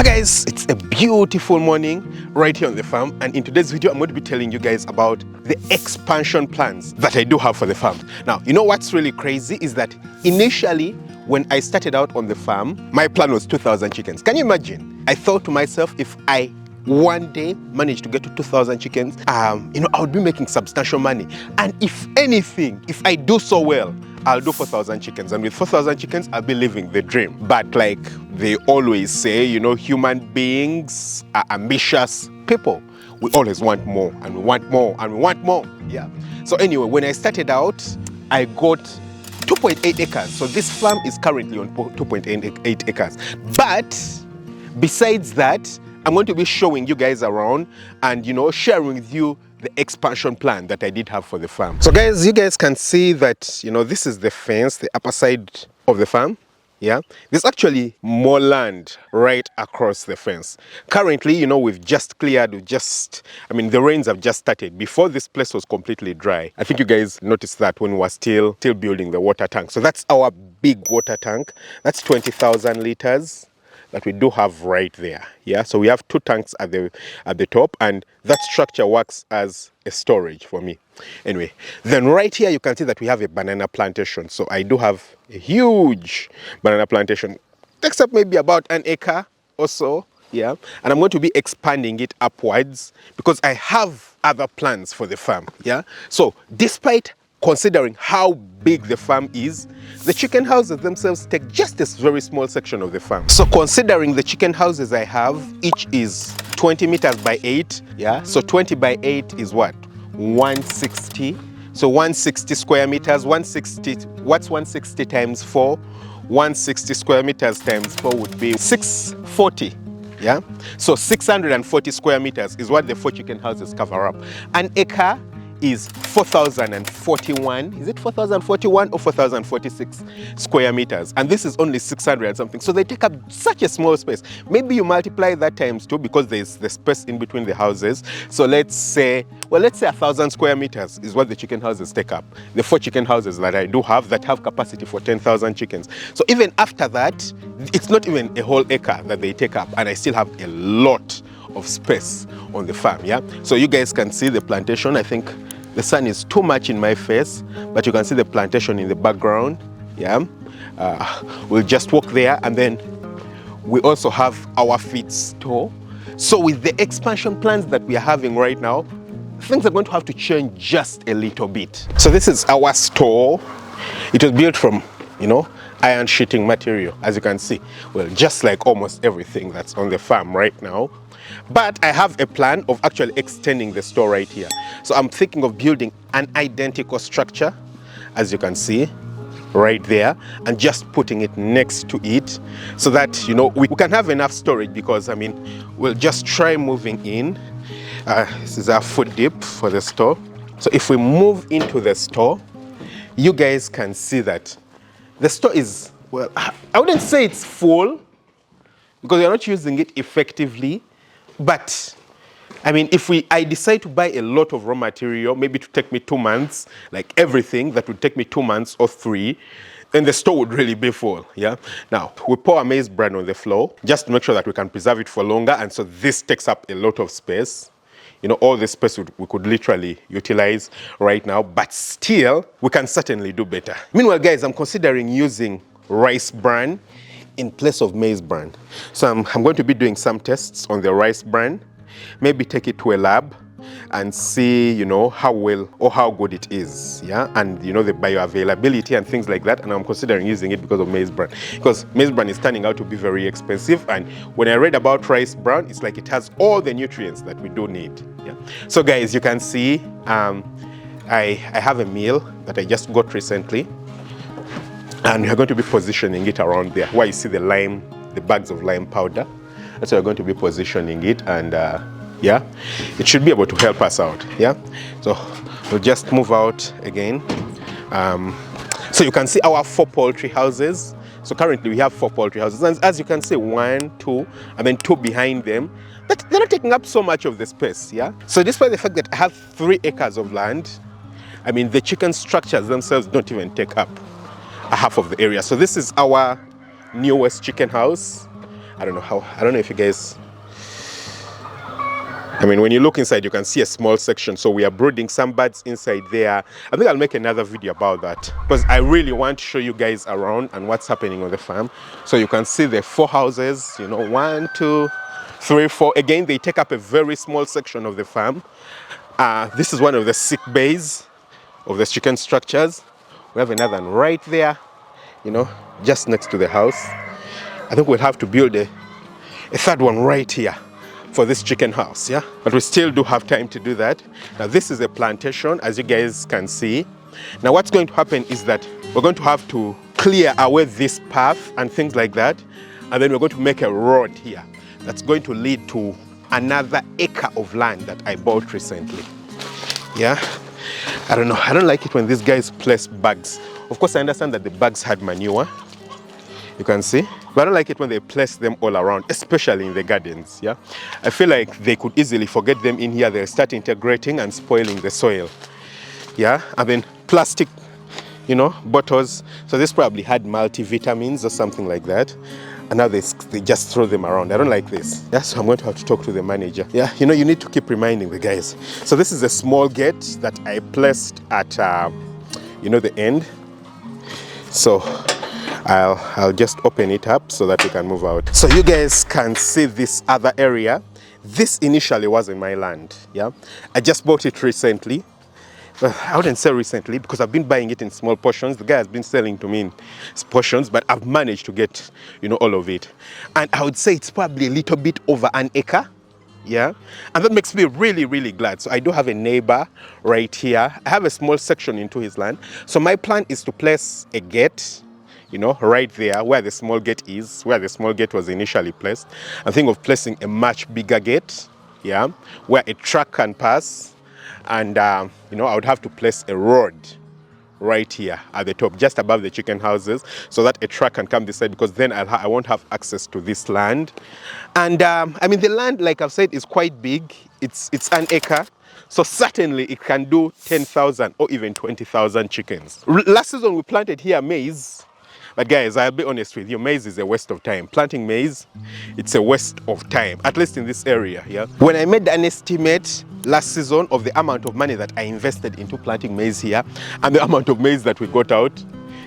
Guys, it's a beautiful morning right here on the farm, and in today's video I'm going to be telling you guys about the expansion plans that I do have for the farm. Now, you know what's really crazy is that initially when I started out on the farm, my plan was 2,000 chickens. Can you imagine? I thought to myself, if I one day managed to get to 2,000 chickens, I would be making substantial money. And if anything, if I do so well, I'll do 4,000 chickens, and with 4,000 chickens, I'll be living the dream. But like they always say, you know, human beings are ambitious people. We always want more, and we want more, and we want more. Yeah. So anyway, when I started out, I got 2.8 acres. So this farm is currently on 2.8 acres. But besides that, I'm going to be showing you guys around and, you know, sharing with you the expansion plan that I did have for the farm. So guys, you guys can see that, you know, this is the fence, the upper side of the farm. Yeah, there's actually more land right across the fence. Currently, you know, we've just cleared, the rains have just started. Before, this place was completely dry. I think you guys noticed that when we were still building the water tank. So that's our big water tank. That's 20,000 liters. That we do have right there. Yeah, so we have two tanks at the top, and that structure works as a storage for me. Anyway, then right here you can see that we have a banana plantation. So I do have a huge banana plantation. Takes up maybe about an acre or so. Yeah, and I'm going to be expanding it upwards because I have other plans for the farm. Yeah, so despite considering how big the farm is, the chicken houses themselves take just this very small section of the farm. So considering the chicken houses I have, each is 20 meters by 8, yeah? So 20 by 8 is what? 160. So 160 square meters, 160, what's 160 times 4? 160 square meters times 4 would be 640. Yeah? So 640 square meters is what the 4 chicken houses cover up. An acre is 4,041, is it 4,041 or 4,046 square meters? And this is only 600 and something. So they take up such a small space. Maybe you multiply that times 2 because there's the space in between the houses. So let's say 1,000 square meters is what the chicken houses take up. The 4 chicken houses that I do have that have capacity for 10,000 chickens. So even after that, it's not even a whole acre that they take up. And I still have a lot of space on the farm. Yeah, so you guys can see the plantation. I think the sun is too much in my face, but you can see the plantation in the background. Yeah, we'll just walk there, and then we also have our feed store. So with the expansion plans that we are having right now, things are going to have to change just a little bit. So this is our store. It was built from, you know, iron sheeting material, as you can see. Well, just like almost everything that's on the farm right now. But I have a plan of actually extending the store right here. So I'm thinking of building an identical structure, as you can see, right there, and just putting it next to it so that, you know, we can have enough storage because, I mean, we'll just try moving in. This is our food dip for the store. So if we move into the store, you guys can see that the store is, well, I wouldn't say it's full because we're not using it effectively. But I mean, if I decide to buy a lot of raw material, maybe to take me 2 months, like everything that would take me 2 months or 3, then the store would really be full. Yeah. Now we pour our maize bran on the floor just to make sure that we can preserve it for longer, and so this takes up a lot of space. You know, all the space we could literally utilize right now, but still we can certainly do better. Meanwhile, guys, I'm considering using rice bran in place of maize bran. So I'm going to be doing some tests on the rice bran, maybe take it to a lab and see, you know, how well or how good it is, yeah, and you know, the bioavailability and things like that. And I'm considering using it because of maize bran, because maize bran is turning out to be very expensive. And when I read about rice bran, it's like it has all the nutrients that we do need. Yeah. So guys, you can see I have a meal that I just got recently. And we're going to be positioning it around there, where you see the lime, the bags of lime powder. That's where we're going to be positioning it, and yeah, it should be able to help us out. Yeah, so we'll just move out again. So you can see our 4 poultry houses. So currently we have 4 poultry houses, and as you can see, 1, 2, and then 2 behind them. But they're not taking up so much of the space. Yeah. So despite the fact that I have 3 acres of land, I mean, the chicken structures themselves don't even take up half of the area. So this is our newest chicken house. I don't know if you guys, I mean, when you look inside, you can see a small section. So we are brooding some birds inside there. I think I'll make another video about that because I really want to show you guys around and what's happening on the farm. So you can see the 4 houses, you know, 1, 2, 3, 4. Again, they take up a very small section of the farm. This is one of the sick bays of the chicken structures. We have another one right there, you know, just next to the house. I think we'll have to build a third one right here for this chicken house, yeah? But we still do have time to do that. Now this is a plantation, as you guys can see. Now what's going to happen is that we're going to have to clear away this path and things like that. And then we're going to make a road here that's going to lead to another acre of land that I bought recently. Yeah, I don't know. I don't like it when these guys place bags. Of course, I understand that the bags had manure. You can see. But I don't like it when they place them all around, especially in the gardens, yeah? I feel like they could easily forget them in here. They'll start integrating and spoiling the soil, yeah? And then plastic, you know, bottles. So this probably had multivitamins or something like that. And now they just throw them around. I don't like this. Yeah, so I'm going to have to talk to the manager. Yeah, you know, you need to keep reminding the guys. So this is a small gate that I placed at, you know, the end. So I'll just open it up so that we can move out. So you guys can see this other area. This initially wasn't my land, yeah? I just bought it recently. Well, I wouldn't say recently because I've been buying it in small portions. The guy has been selling to me in portions, but I've managed to get, you know, all of it. And I would say it's probably a little bit over an acre, yeah? And that makes me really, really glad. So I do have a neighbor right here. I have a small section into his land. So my plan is to place a gate, you know, right there where the small gate is, where the small gate was initially placed. I think of placing a much bigger gate, yeah, where a truck can pass. And, you know, I would have to place a road right here at the top, just above the chicken houses, so that a truck can come this side, because then I won't have access to this land. And, I mean, the land, like I've said, is quite big. It's an acre. So certainly it can do 10,000 or even 20,000 chickens. Last season we planted here maize. But guys, I'll be honest with you, maize is a waste of time. Planting maize, it's a waste of time, at least in this area, yeah? When I made an estimate last season of the amount of money that I invested into planting maize here and the amount of maize that we got out,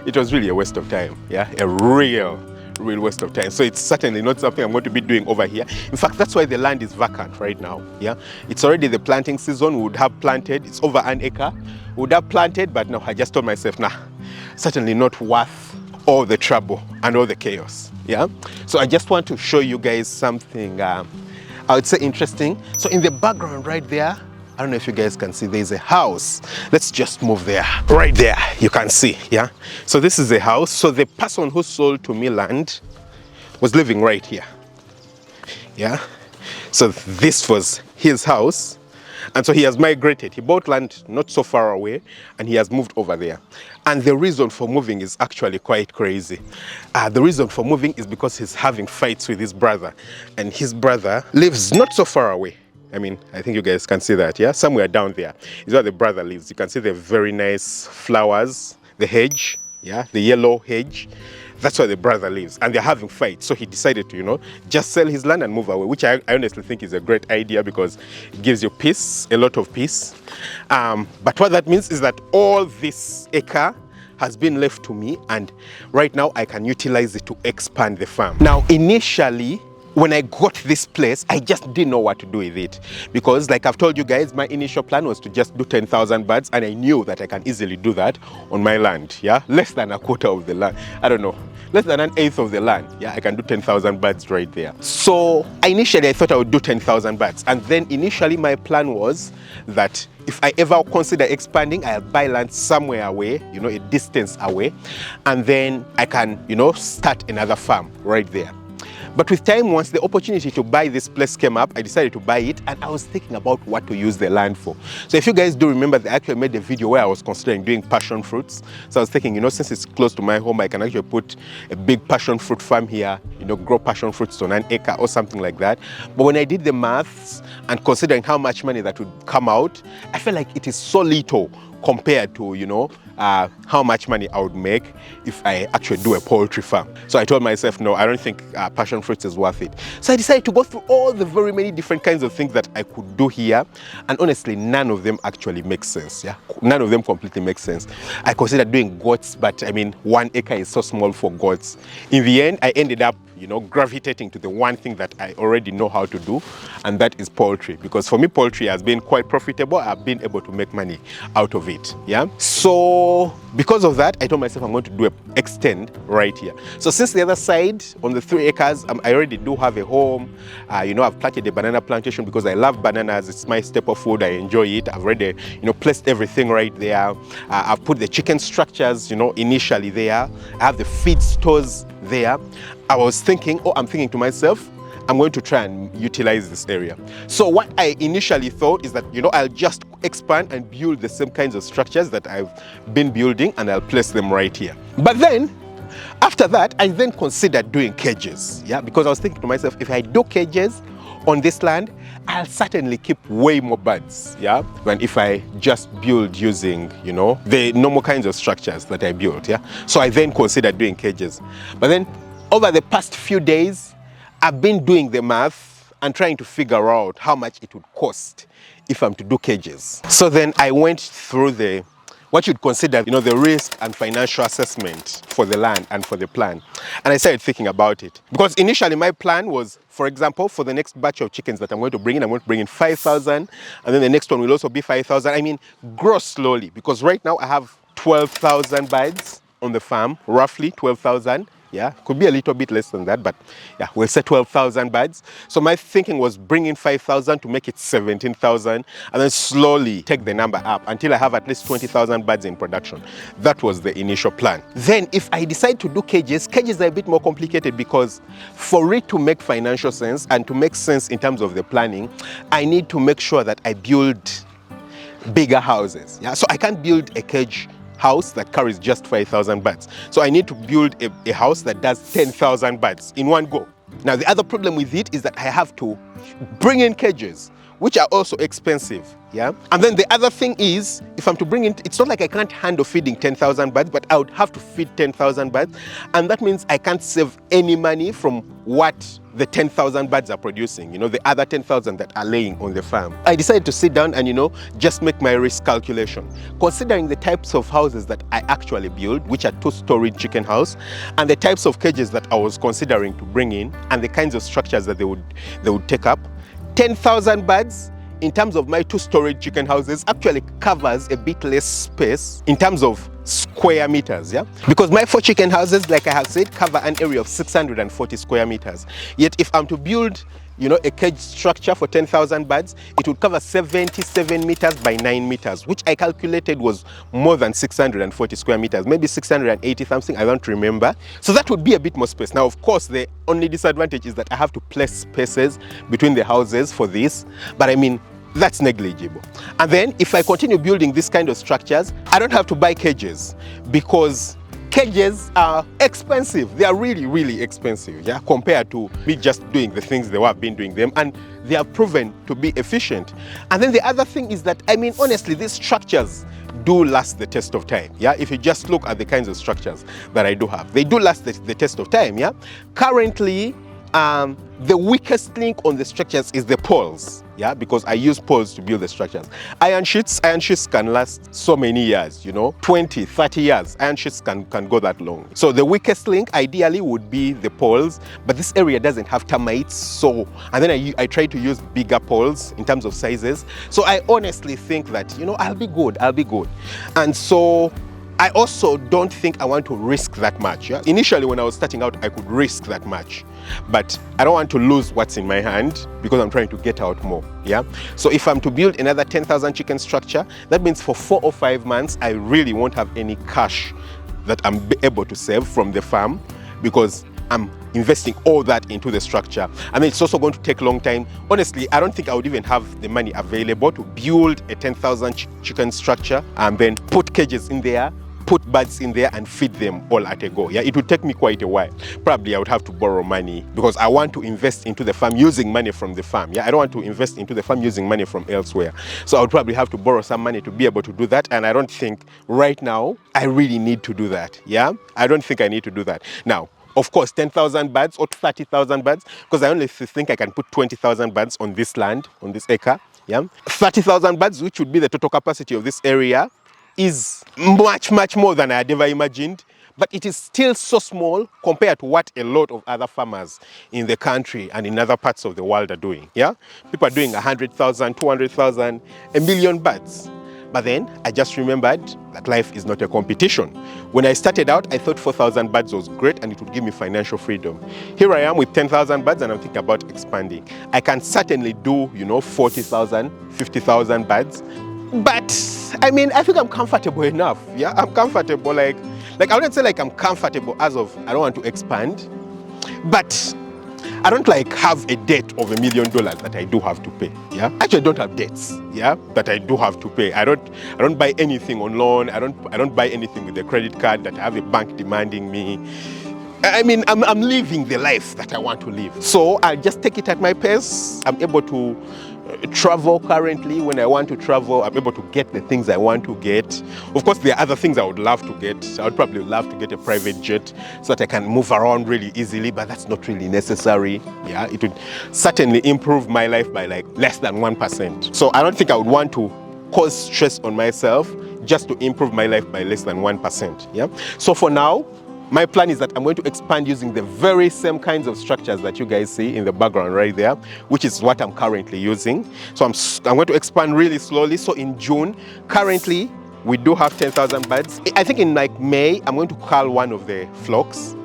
it was really a waste of time, yeah? A real waste of time. So it's certainly not something I'm going to be doing over here. In fact, that's why the land is vacant right now, yeah? It's already the planting season. We would have planted, it's over an acre. We would have planted, but no, I just told myself, nah, certainly not worth all the trouble and all the chaos, yeah? So I just want to show you guys something, I would say interesting. So in the background right there, I don't know if you guys can see, there's a house. Let's just move there. Right there, you can see, yeah? So this is a house. So the person who sold to me land was living right here, yeah? So this was his house. And so he has migrated. He bought land not so far away, and he has moved over there. And the reason for moving is actually quite crazy. The reason for moving is because he's having fights with his brother. And his brother lives not so far away. I mean, I think you guys can see that, yeah? Somewhere down there is where the brother lives. You can see the very nice flowers, the hedge, yeah? The yellow hedge. That's where the brother lives, and they're having fights. So he decided to, you know, just sell his land and move away, which I honestly think is a great idea because it gives you peace, a lot of peace. But what that means is that all this acre has been left to me, and right now I can utilize it to expand the farm. Now, initially, when I got this place, I just didn't know what to do with it because, like I've told you guys, my initial plan was to just do 10,000 birds, and I knew that I can easily do that on my land, yeah? Less than a quarter of the land, I don't know, less than an eighth of the land, yeah? I can do 10,000 birds right there. So initially I thought I would do 10,000 birds, and then initially my plan was that if I ever consider expanding, I'll buy land somewhere away, you know, a distance away, and then I can, you know, start another farm right there. But with time, once the opportunity to buy this place came up, I decided to buy it, and I was thinking about what to use the land for. So if you guys do remember, I actually made a video where I was considering doing passion fruits. So I was thinking, you know, since it's close to my home, I can actually put a big passion fruit farm here, you know, grow passion fruits on an acre or something like that. But when I did the maths and considering how much money that would come out, I felt like it is so little compared to, you know, how much money I would make if I actually do a poultry farm. So I told myself, no, I don't think passion fruits is worth it. So I decided to go through all the very many different kinds of things that I could do here, and honestly, none of them actually make sense. Yeah, none of them completely make sense. I considered doing goats, but I mean, 1 acre is so small for goats. In the end, I ended up, you know, gravitating to the one thing that I already know how to do, and that is poultry. Because for me, poultry has been quite profitable. I've been able to make money out of it. Yeah. So because of that, I told myself I'm going to do an extend right here. So since the other side on the 3 acres, I already do have a home. You know, I've planted a banana plantation because I love bananas. It's my staple food. I enjoy it. I've already, you know, placed everything right there. I've put the chicken structures, you know, initially there. I have the feed stores there. I was thinking, I'm thinking to myself, I'm going to try and utilize this area. So what I initially thought is that, you know, I'll just expand and build the same kinds of structures that I've been building, and I'll place them right here. But then, after that, I then considered doing cages, yeah, because I was thinking to myself, if I do cages on this land, I'll certainly keep way more birds, yeah, than if I just build using, you know, the normal kinds of structures that I built, yeah. So I then considered doing cages. But then, over the past few days, I've been doing the math and trying to figure out how much it would cost if I'm to do cages. So then I went through what you'd consider, you know, the risk and financial assessment for the land and for the plan. And I started thinking about it. Because initially my plan was, for example, for the next batch of chickens that I'm going to bring in 5,000, and then the next one will also be 5,000. I mean, grow slowly, because right now I have 12,000 birds on the farm, roughly 12,000. Yeah, could be a little bit less than that, but yeah, we'll say 12,000 birds. So my thinking was bring in 5,000 to make it 17,000, and then slowly take the number up until I have at least 20,000 birds in production. That was the initial plan. Then if I decide to do cages are a bit more complicated, because for it to make financial sense and to make sense in terms of the planning, I need to make sure that I build bigger houses. Yeah, so I can't build a cage house that carries just 5,000 birds. So I need to build a house that does 10,000 birds in one go. Now the other problem with it is that I have to bring in cages, which are also expensive, yeah? And then the other thing is, if I'm to bring in, it's not like I can't handle feeding 10,000 birds, but I would have to feed 10,000 birds, and that means I can't save any money from what the 10,000 birds are producing, you know, the other 10,000 that are laying on the farm. I decided to sit down and, you know, just make my risk calculation, considering the types of houses that I actually build, which are 2-story chicken house, and the types of cages that I was considering to bring in, and the kinds of structures that they would take up. 10,000 birds in terms of my 2-story chicken houses actually covers a bit less space in terms of square meters, yeah? Because my 4 chicken houses, like I have said, cover an area of 640 square meters. Yet if I'm to build, you know, a cage structure for 10,000 birds, it would cover 77 meters by 9 meters, which I calculated was more than 640 square meters, maybe 680 something, I don't remember. So that would be a bit more space. Now, of course, the only disadvantage is that I have to place spaces between the houses for this, but I mean, that's negligible. And then if I continue building this kind of structures, I don't have to buy cages, because cages are expensive. They are really, really expensive, yeah, compared to me just doing the things they have been doing them, and they are proven to be efficient. And then the other thing is that, I mean, honestly, these structures do last the test of time, yeah? If you just look at the kinds of structures that I do have, they do last the test of time, yeah? Currently, the weakest link on the structures is the poles, yeah, because I use poles to build the structures. Iron sheets can last so many years, you know, 20, 30 years. Iron sheets can go that long. So the weakest link ideally would be the poles, but this area doesn't have termites, so, and then I try to use bigger poles in terms of sizes. So I honestly think that, you know, I'll be good. And so I also don't think I want to risk that much. Yeah? Initially, when I was starting out, I could risk that much, but I don't want to lose what's in my hand because I'm trying to get out more. Yeah. So if I'm to build another 10,000 chicken structure, that means for 4 or 5 months, I really won't have any cash that I'm able to save from the farm, because I'm investing all that into the structure. I mean, it's also going to take a long time. Honestly, I don't think I would even have the money available to build a 10,000 chicken structure and then put cages in there, put birds in there and feed them all at a go. Yeah, it would take me quite a while. Probably I would have to borrow money because I want to invest into the farm using money from the farm. Yeah, I don't want to invest into the farm using money from elsewhere. So I would probably have to borrow some money to be able to do that. And I don't think right now I really need to do that. Yeah, I don't think I need to do that. Now, of course, 10,000 birds or 30,000 birds, because I only think I can put 20,000 birds on this land, on this acre. Yeah, 30,000 birds, which would be the total capacity of this area, is much, much more than I had ever imagined. But it is still so small compared to what a lot of other farmers in the country and in other parts of the world are doing. Yeah, people are doing 100,000, 200,000, a million birds. But then I just remembered that life is not a competition. When I started out, I thought 4,000 birds was great and it would give me financial freedom. Here I am with 10,000 birds and I'm thinking about expanding. I can certainly do, 40,000, 50,000 birds. But I mean, I think I'm comfortable enough. Yeah, I'm comfortable. Like I wouldn't say like I'm comfortable as of I don't want to expand, but I don't have a debt of $1 million that I do have to pay. Yeah, actually I don't have debts. Yeah, that I do have to pay. I don't buy anything on loan. I don't buy anything with a credit card that I have a bank demanding me. I mean, I'm living the life that I want to live. So I just take it at my pace. I'm able to travel currently when I want to travel. I'm able to get the things I want to get. Of course, there are other things I would love to get. I would probably love to get a private jet so that I can move around really easily, but that's not really necessary. Yeah, it would certainly improve my life by less than 1%. So I don't think I would want to cause stress on myself just to improve my life by less than 1%. Yeah. So for now, my plan is that I'm going to expand using the very same kinds of structures that you guys see in the background right there, which is what I'm currently using. So I'm going to expand really slowly. So in June, currently, we do have 10,000 birds. I think in May, I'm going to cull one of the flocks.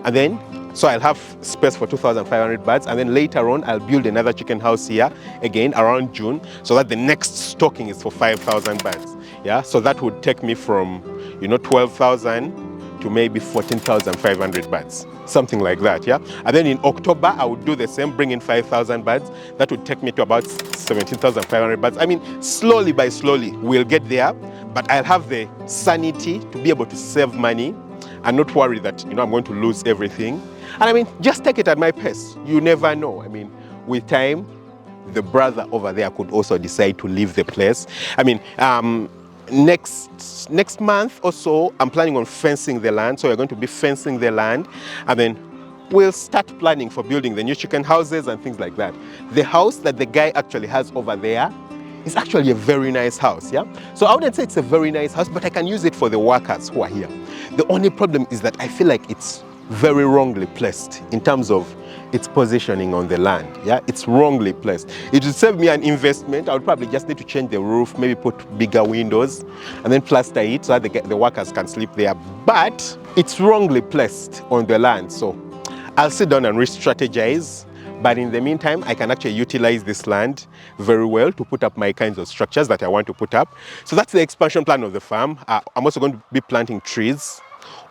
And then, so I'll have space for 2,500 birds. And then later on, I'll build another chicken house here, again, around June, so that the next stocking is for 5,000 birds. Yeah, so that would take me from, 12,000 to maybe 14,500 birds, something like that, yeah? And then in October, I would do the same, bring in 5,000 birds. That would take me to about 17,500 birds. I mean, slowly by slowly, we'll get there, but I'll have the sanity to be able to save money and not worry that, I'm going to lose everything. And I mean, just take it at my pace. You never know. I mean, with time, the brother over there could also decide to leave the place. I mean, next month or so, I'm planning on fencing the land. So we're going to be fencing the land, and then we'll start planning for building the new chicken houses and things like that. The house that the guy actually has over there is actually a very nice house, yeah? So I wouldn't say it's a very nice house, but I can use it for the workers who are here. The only problem is that I feel like it's very wrongly placed in terms of its positioning on the land. Yeah, it's wrongly placed. It would save me an investment. I would probably just need to change the roof, maybe put bigger windows, and then plaster it so that the workers can sleep there. But it's wrongly placed on the land. So I'll sit down and re-strategize. But in the meantime, I can actually utilize this land very well to put up my kinds of structures that I want to put up. So that's the expansion plan of the farm. I'm also going to be planting trees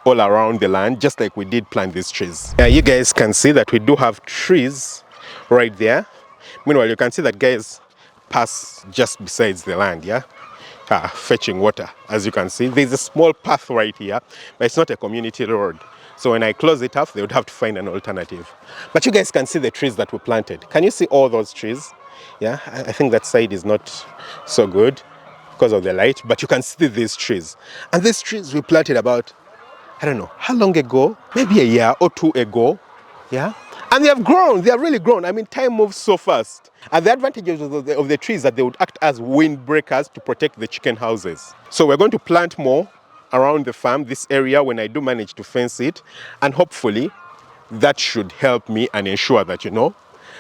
all around the land, just like we did plant these trees. You guys can see that we do have trees right there. Meanwhile, you can see that guys pass just besides the land, yeah? Fetching water. As you can see, there's a small path right here, but it's not a community road. So when I close it off, they would have to find an alternative. But you guys can see the trees that we planted. Can you see all those trees? Yeah, I think that side is not so good because of the light, but you can see these trees. And these trees we planted about, I don't know, how long ago? Maybe a year or two ago, yeah? And they have grown, they have really grown. I mean, time moves so fast. And the advantages of the trees that they would act as windbreakers to protect the chicken houses. So we're going to plant more around the farm, this area, when I do manage to fence it. And hopefully, that should help me and ensure that,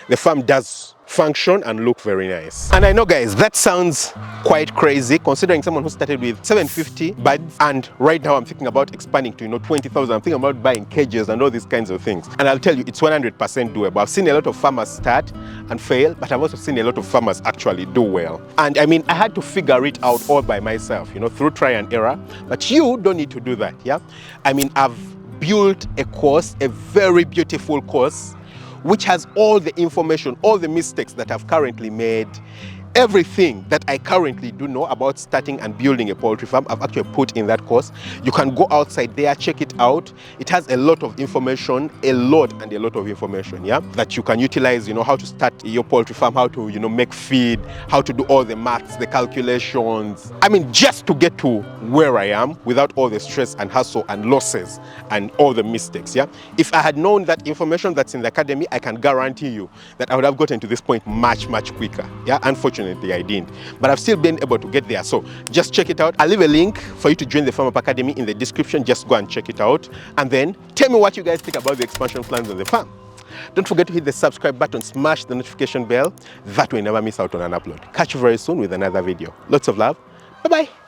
the farm does function and look very nice. And I know, guys, that sounds quite crazy considering someone who started with 750 birds, and right now I'm thinking about expanding to 20,000. I'm thinking about buying cages and all these kinds of things. And I'll tell you, it's 100% doable. I've seen a lot of farmers start and fail, but I've also seen a lot of farmers actually do well. And I mean, I had to figure it out all by myself, through try and error. But you don't need to do that, yeah? I mean, I've built a course, a very beautiful course, which has all the information, all the mistakes that I've currently made Everything that I currently do know about starting and building a poultry farm, I've actually put in that course. You can go outside there, check it out. It has a lot of information, a lot of information, yeah, that you can utilize, you know, how to start your poultry farm, how to, you know, make feed, how to do all the maths, the calculations. I mean, just to get to where I am without all the stress and hassle and losses and all the mistakes, yeah. If I had known that information that's in the academy, I can guarantee you that I would have gotten to this point much quicker, yeah. Unfortunately, I didn't, but I've still been able to get there. So just check it out. I'll leave a link for you to join the Farm Up Academy in the description. Just go and check it out, and then tell me what you guys think about the expansion plans on the farm. Don't forget to hit the subscribe button, smash the notification bell. That way you never miss out on an upload. Catch you very soon with another video. Lots of love. Bye bye.